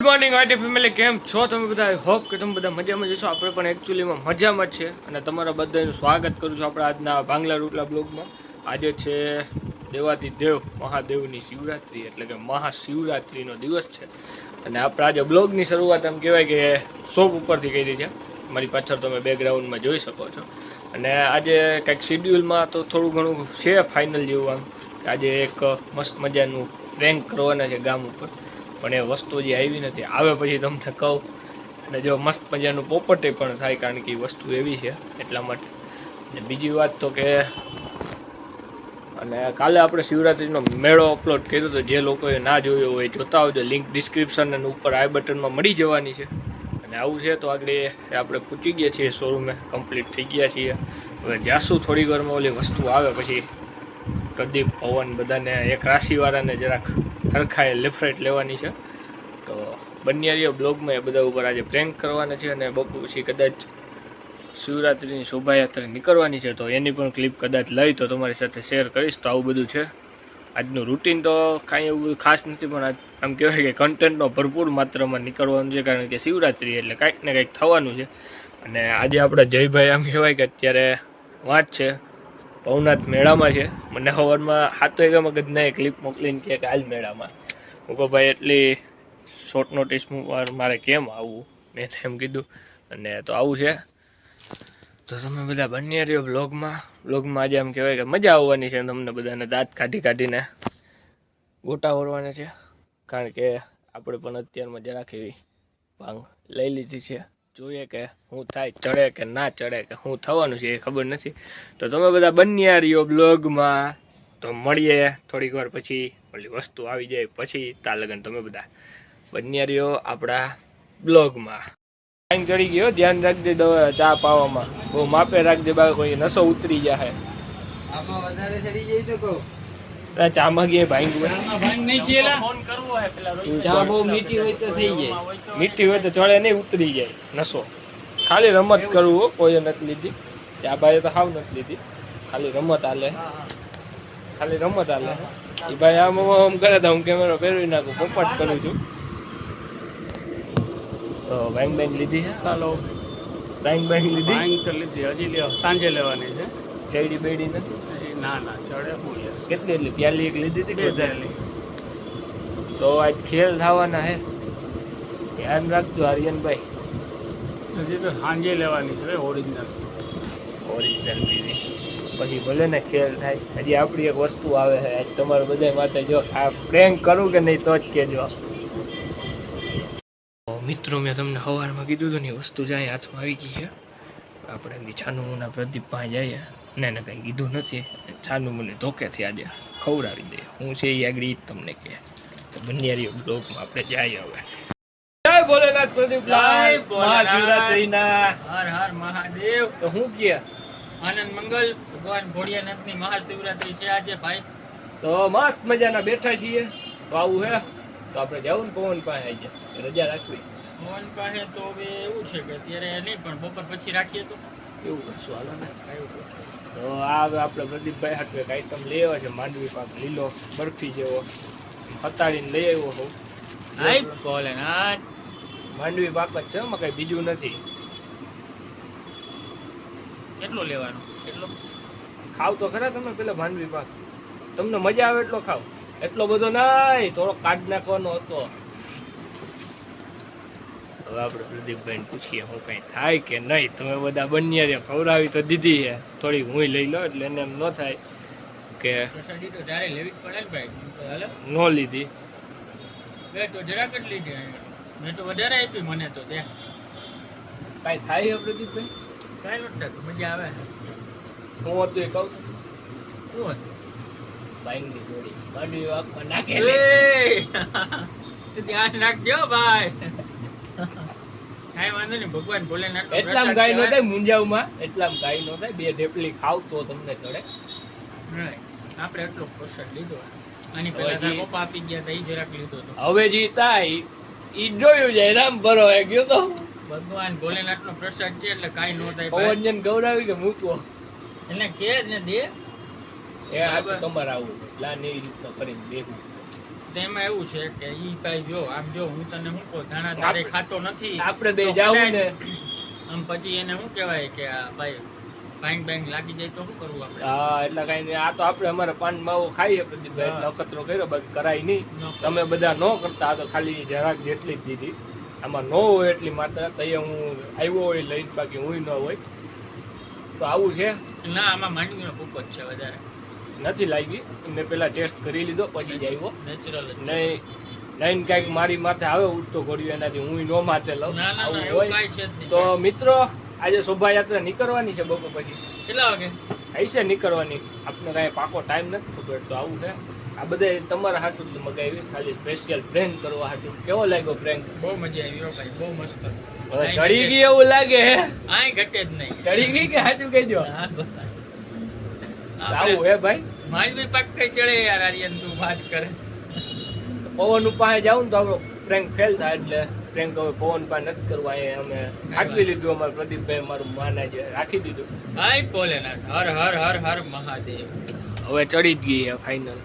Good morning IT family, કેમ છો તમે બધા? આઈ હોપ કે તમે બધા મજામાં જશો. આપણે પણ એકચ્યુઅલીમાં મજામાં જ છે અને તમારા બધાનું સ્વાગત કરું છું આપણે આજના ભાંગલા રોટલા બ્લોગમાં. આજે છે દેવાધિદેવ મહાદેવની શિવરાત્રિ, એટલે કે મહાશિવરાત્રિનો દિવસ છે અને આપણે આજે બ્લોગની શરૂઆત એમ કહેવાય કે શોપ ઉપરથી કરી છે. મારી પાછળ તમે બેકગ્રાઉન્ડમાં જોઈ શકો છો. અને આજે કંઈક શિડ્યુલમાં તો થોડું ઘણું છે ફાઇનલ જેવું, આમ કે આજે એક મસ્ત મજાનું પ્રેન્ક કરવાના છે ગામ ઉપર, પણ એ વસ્તુ જે આવી નથી. આવે પછી તમને કહું. અને જો મસ્ત મજાનું પોપટી પણ થાય, કારણ કે એ વસ્તુ એવી છે એટલા માટે. અને બીજી વાત તો કે અને કાલે આપણે શિવરાત્રિનો મેળો અપલોડ કર્યો હતો. જે લોકોએ ના જોયો હોય જોતા આવજો. લિંક ડિસ્ક્રિપ્શન અને ઉપર આઈ બટનમાં મળી જવાની છે. અને આવું છે તો આગળ આપણે પૂછી ગયા છીએ શોરૂમે, કમ્પ્લીટ થઈ ગયા છીએ. હવે જાશું થોડી વારમાં ઓલી વસ્તુ આવે પછી પ્રદીપ, પવન બધાને એક રાશિવાળાને જરાક હરખાએ લેફ્ટ લેવાની છે. તો બન્યા બ્લોગમાં એ બધા ઉપર આજે પ્રેન્ક કરવાના છે અને બપોર પછી કદાચ શિવરાત્રિની શોભાયાત્રા નીકળવાની છે, તો એની પણ ક્લિપ કદાચ લઈ તો તમારી સાથે શેર કરીશ. તો આવું બધું છે આજનું રૂટીન. તો કાંઈ એવું બધું ખાસ નથી, પણ આમ કહેવાય કે કન્ટેન્ટનો ભરપૂર માત્રામાં નીકળવાનું છે, કારણ કે શિવરાત્રિ એટલે કાંઈક ને કંઈક થવાનું છે. અને આજે આપણા જયભાઈ આમ કહેવાય કે અત્યારે વાત છે ભવનાથ મેળામાં છે. મને સવારમાં 7 વાગ્યામાં કદના ક્લિપ મોકલીને કહે કે હાલ મેળામાં. હું કહું ભાઈ એટલી શોર્ટ નોટિસમાં મારે કેમ આવવું, મેં એમ કીધું. અને તો આવું છે તો તમે બધા બન્યા રહ્યો બ્લોગમાં આજે આમ કહેવાય કે મજા આવવાની છે. તમને બધાને દાંત કાઢીને ગોટા ઓરવાના છે, કારણ કે આપણે પણ અત્યારમાં જરાક એવી ભાંગ લઈ લીધી છે. જોઈએ કે શું થાય, ચડે કે ના ચડે, કે શું થવાનું છે એ ખબર નથી. તો તમે બધા બન્યા રહ્યો બ્લોગમાં. તો મળીએ થોડીક વાર પછી, ઓલી વસ્તુ આવી જાય પછી. ત્યાં લગન તમે બધા બન્યા રહ્યો આપણા બ્લોગમાં. ટાઈમ ચડી ગયો, ધ્યાન રાખજે ચા પાવામાં, બહુ માપે રાખજે, કોઈ નસો ઉતરી જાય. આમાં વધારે ચડી જાય તો કહું ચામાં ગયા ભાંગ નહીં ખેલા ફોન કરવો હે પેલા ચા બહુ મીઠી હોય તો થઈ જાય, મીઠી હોય તો ચડે નહીં, ઉતરી જાય નસો. ખાલી રમત કરવું, કોઈ નથી લીધી ચા, ભાઈ તો હાવ નથી લીધી, ખાલી રમત હાલે, ખાલી રમત હાલે. એ ભાઈ આમ કરે તો હું કેમેરો ફેરવી નાખું, પોપટ કરું છું. તો બેંક લીધી, ચાલો બેંક લીધી, તો લીધી, હજી લ્યો સાંજે લેવાની છે. ચેડી બેડી નથી? ના ચડે હું કેટલી એટલી પ્યાલી એક લીધી હતી કે વધારે? તો આજ ખેલ થવાના હે, ધ્યાન રાખજો આર્યનભાઈ. હજી તો સાંજે લેવાની છે ઓરિજિનલ લીધી પછી ભલે ને ખેલ થાય. હજી આપણી એક વસ્તુ આવે છે આજ તમારે બધા માથે. જો આ પ્રેન્ક કરું કે નહીં તો જ કહેજો મિત્રો. મેં તમને સવારમાં કીધું હતું ને, વસ્તુ જાય હાથમાં આવી ગઈ છે. આપણે છાનુમુના પ્રદીપ પાસે જઈએ ને કંઈ કીધું નથી. છાનુમુને ધોકેથી આજે ખવડાવી દે. હું છે એ આગળ તમને કહે. તો બન્યા બ્લોગમાં આપણે જઈએ હવે. જય ભોલેનાથ પ્રદીપલાલ, મહાશિવરાત્રિના હર હર મહાદેવ. તો હું કહે આનંદ મંગલ. ભગવાન ભોળિયાનાથની મહાશિવરાત્રિ છે આજે ભાઈ. તો મસ્ત મજાના બેઠા છીએ. તો આવું હે તો આપણે જવું ને પવન પાસે આવી જાય, રજા રાખવી. પવન પાસે તો હવે એવું છે કે અત્યારે નહીં, પણ બપોર પછી રાખીએ તો એવું કરશું, હાલો ને. તો આ હવે આપણે પ્રદીપભાઈ હાટવે એક આઈટમ લઈ આવ્યા છે, માંડવી પાક લીલો બરફી જેવો હતાડીને લઈ આવ્યો હોઉં. હાય ભોલેનાથ. માંડવી પાક જ છે, એમાં કઈ બીજું નથી. કેટલો લેવાનો? કેટલો ખાવ તો ખરા તમે પેલા માંડવી પાક, તમને મજા આવે એટલો ખાવ. એટલો બધો નહીં, થોડો કાઢ નાખવાનો હતો. હવે આપણે પ્રદીપભાઈને પૂછીએ શું કંઈ થાય કે નહીં. તમે બધા બન્યા રહ્યા, ખવડાવી તો દીધી છે, થોડી હું લઈ લો એટલે એને એમ ન થાય કે પ્રસાદી તો જ્યારે લેવી જ પડે ને ભાઈ. ન લીધી. મેં તો જરાક જ લીધી, મેં તો વધારે આપી મને તો. ત્યાં કાંઈ થાય છે પ્રદીપભાઈ? કાંઈ નથી થતું, મજા આવે. હું હતું એ કહું છું, શું હતું? બાઈકની જોડી માંડવી વાગમાં નાખે. ધ્યાન રાખજો ભાઈ. કાંઈ વાંધો નહીં, ભગવાન ભોલેનાથ. એટલામ ગાય નો થાય મુંજાવમાં, એટલામ ગાય નો થાય. 2 ઢેપલી ખાવ તો તમને ચડે. આપણે એટલો પ્રસાદ લીધો. આની પહેલા તારા પપ્પા આપી ગયા હતા, એ જરાક લીધો હતો. હવે જી થાય ઈ જોયું જાય. રામ ભરો હે ગયો તો. ભગવાન ભોલેનાથ નો પ્રસાદ છે એટલે કાંઈ ન થાય. પવનજન ગૌરાવી કે મૂકવો એને કે ને દે. એ આ તો તમારે આવું પ્લાન એવી રીતનો કરીને દેવું. તો એમાં એવું છે કે ઈ ભાઈ જો આમ જો હું તને શું કહું ધાણા તારે ખાતો નથી આપણે બે તો જાવું ને કદાચ આમ પછી એને શું કહેવાય કે આ ભાઈ ભાંગ ભાંગ લાગી જાય તો શું કરવું આપણે હા એટલે કઈ નહીં આ તો આપણે અમારે પાન માવો ખાઈએ પ્રદીપભાઈ એટલે અખતરો કર્યો બાકી કરાય નહીં તમે બધા ન કરતા આ તો ખાલી જરાક જેટલી જ દીધી આમાં ન હોય એટલી માત્રા તો હું આવ્યો હોય લઈને બાકી હું ન હોય તો આવું છે ના આમાં માંડવીનો ભૂકો જ છે વધારે નથી લાગી મેં પેલા ટેસ્ટ કરી લીધો પછી જ આવ્યો નેચરલ જ છે. નહીં નહીં કાંઈક મારી માથે આવે ઉઠતો કર્યું એનાથી હું ન માથે લઉં ના ના આવું ના એવું હોય કાંઈ છે જ નહીં. તો મિત્રો આજે શોભાયાત્રા નીકળવાની છે બપોર પછી કેટલા વાગે હશે નીકળવાની આપણે કાંઈ પાકો ટાઈમ નથી ખબર તો આવું છે આ બધા તમારા હાટું જ મગાવી ખાલી સ્પેશિયલ પ્રેન્ક કરવા હાટું કેવો લાગ્યો પ્રેન્ક બહુ મજા આવી હો ભાઈ બહુ મસ્ત હવે ચડી ગઈ એવું લાગે હે આય ઘટે જ નહીં ચડી ગઈ કે હાચું કહેજો હા, બસ. આવું હે ભાઈ માંડવી પાક કઈ ચડે યાર આર્યન તું વાત કરે પવન પાસે જાવ ને તો આપણો પ્રેન્ક ફેલ થાય એટલે પ્રેન્ક હવે પવન પાસે નથી કરવા અહીંયા અમે આટવી લીધું અમારે પ્રદીપભાઈ મારું માના જે રાખી દીધું હાય ભોલેનાથ હર હર હર હર મહાદેવ હવે ચડી જ ગઈ છે ફાઇનલ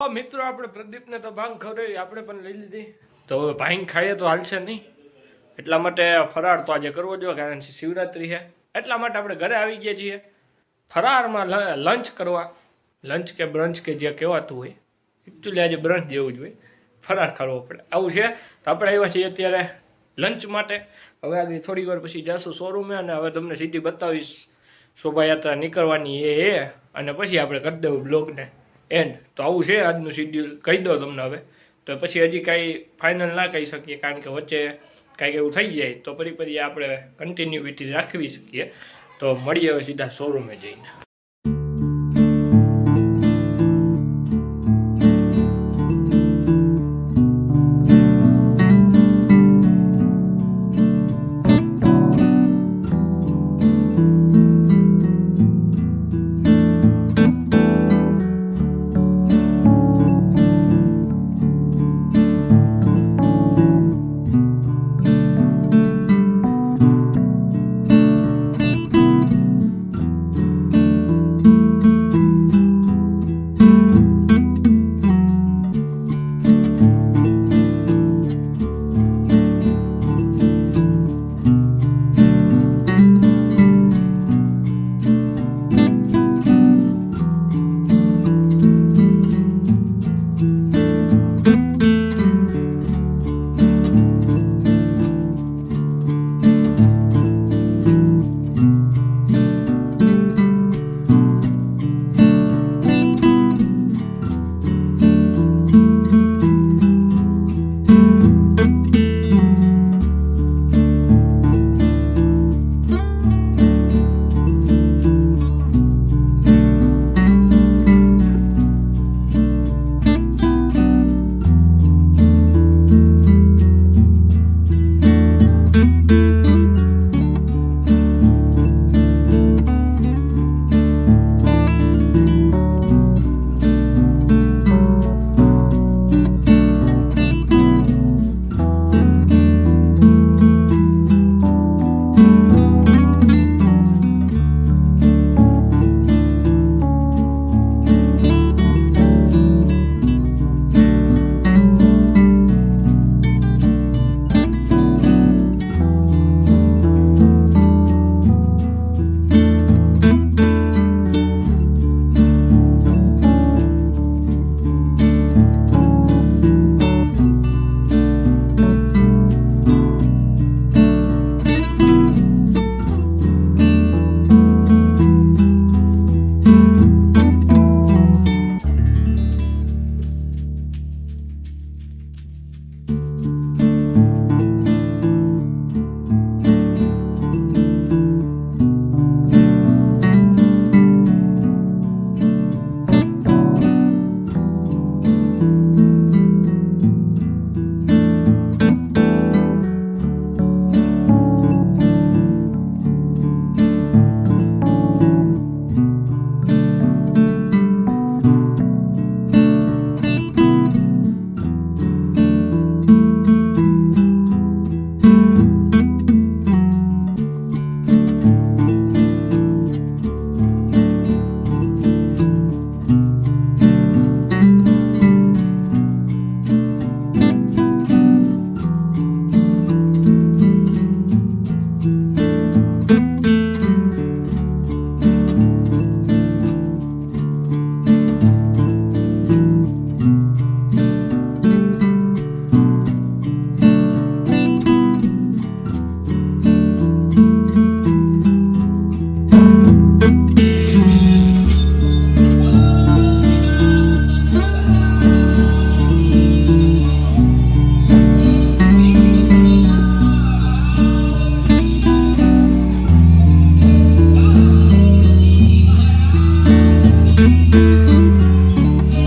મિત્રો આપણે પ્રદીપને તો ભાંગ ખવડાવી આપણે પણ લઈ લીધી તો હવે ભાંગ ખાઈએ તો હાલશે નહીં એટલા માટે ફરાળ તો આજે કરવો જોઈએ કારણ કે શિવરાત્રી છે એટલા માટે આપણે ઘરે આવી ગયા છીએ ફરાળમાં લંચ કરવા લંચ કે બ્રંચ કે જે કહેવાતું હોય એકચ્યુઅલી આજે બ્રંચ જેવું જ હોય ફરાળ કરવો પડે આવું છે તો આપણે આવ્યા છીએ અત્યારે લંચ માટે હવે આગળ થોડી વાર પછી જઈશું શોરૂમે અને હવે તમને સીધી બતાવીશ શોભાયાત્રા નીકળવાની એ અને પછી આપણે કરી દેવું બ્લોગને એન્ડ તો આવું છે આજનું શિડ્યુલ કહી દો તમને હવે તો પછી હજી કાંઈ ફાઇનલ ના કહી શકીએ કારણ કે વચ્ચે કાંઈક એવું થઈ જાય તો ફરી આપણે કન્ટિન્યુટી રાખવી શકીએ તો મળીએ હવે સીધા શોરૂમે જઈને